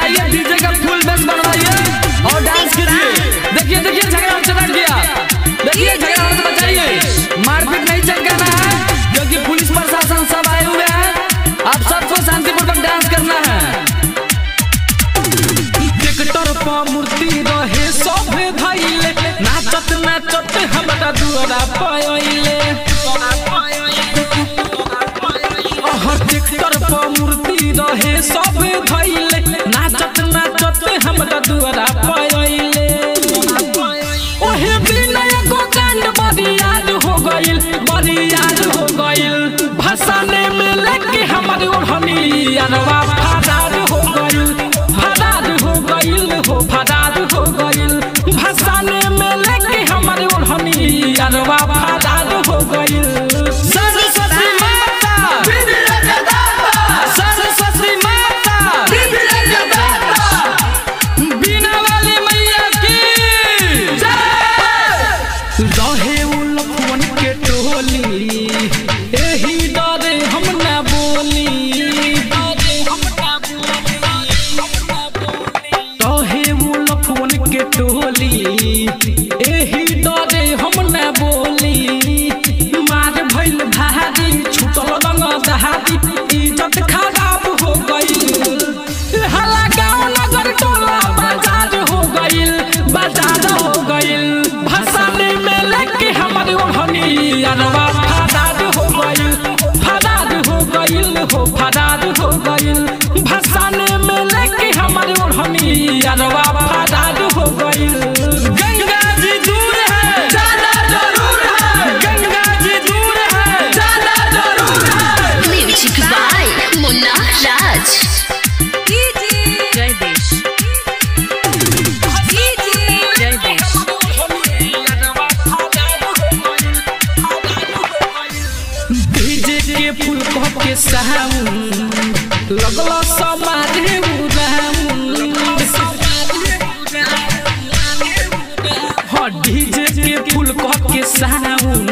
जाइए डीजे का full bass बनवाइए और डांस कीजिए। देखिए देखिए झगड़ा हमसे बैठ गया, देखिए झगड़ा हमसे बचाइए, मारपीट नहीं चमकाना है क्योंकि पुलिस प्रशासन सब आए हुए हैं। आप सबको शांतिपूर्वक डांस करना है। ट्रैक्टर पर मूर्ति रहे सब धइले, नाचत नाचत हमरा दुआरा पइले। ट्रैक्टर पर मूर्ति रहे सब धइले, नाचत नाचत हमरा दुआरा पइले। ओहे बिना एको कांड बरियार हो गइल, बरियार हो गइल। भसाने में लेके हमर ओढ़नी अनवा फरार हो गइल, फरार हो गइल हो, फरार हो गइल। भसाने में लेके हमर ओढ़नी अनवा फरार हो गइल। इज्जत खराब हो गइल, हला गाँव नगर टोला बाजार हो गइल, बाजार हो गइल। भसाने में लेके हमारे ओढ़नी अनवा फरार हो गइल, फरार हो गइल हो, फरार हो गइल। भसाने में लेके हमारे ओढ़नी अनवा फरार हो गइल। गंगा जी दूर है, जाना जरूर है, गंगा जी दूर है, जाना जरूर है। Music by Munna Raj. DJ के फुल कप के साउंड लगला समारे उड़ाउंड। हाँ डीजे के फुल कप के साउंड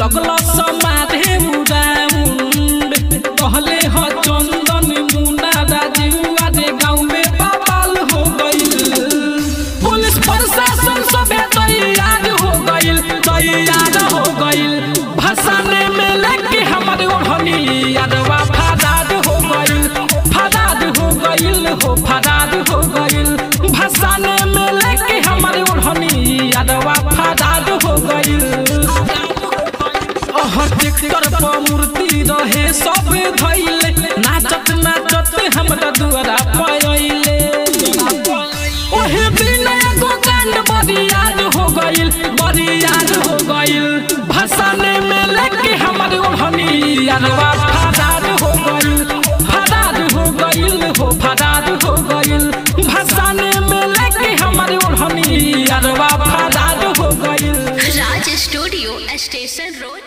लगला समारे उड़ाउंड। कहले ह चंदन मुन्ना राजुआ रे गाँव में बवाल हो गइल। पुलिस प्रशासन सबे तैयार हो गइल, तैयार हो गइल। भसाने में लेके हमारे ओढ़नी अनवा फरार हो गइल, फरार हो गइल हो, फरार हो गइल। भसाने में लेके हमारे ओढ़नी अनवा फरार हो गइल। ट्रैक्टर पर मूर्ति रहे सब धइले, नाचत नाचत हमरा दुआरा पइले। ओहे बिना एको कांड बरियार हो गइल, बरियार हो गइल। भसाने में लेके हमर ओढ़नी अनवा फरार हो गइल, फरार हो गइल हो, फरार हो गइल। भसाने में लेके हमर ओढ़नी अनवा फरार हो गइल। राज स्टूडियो स्टेशन रोड।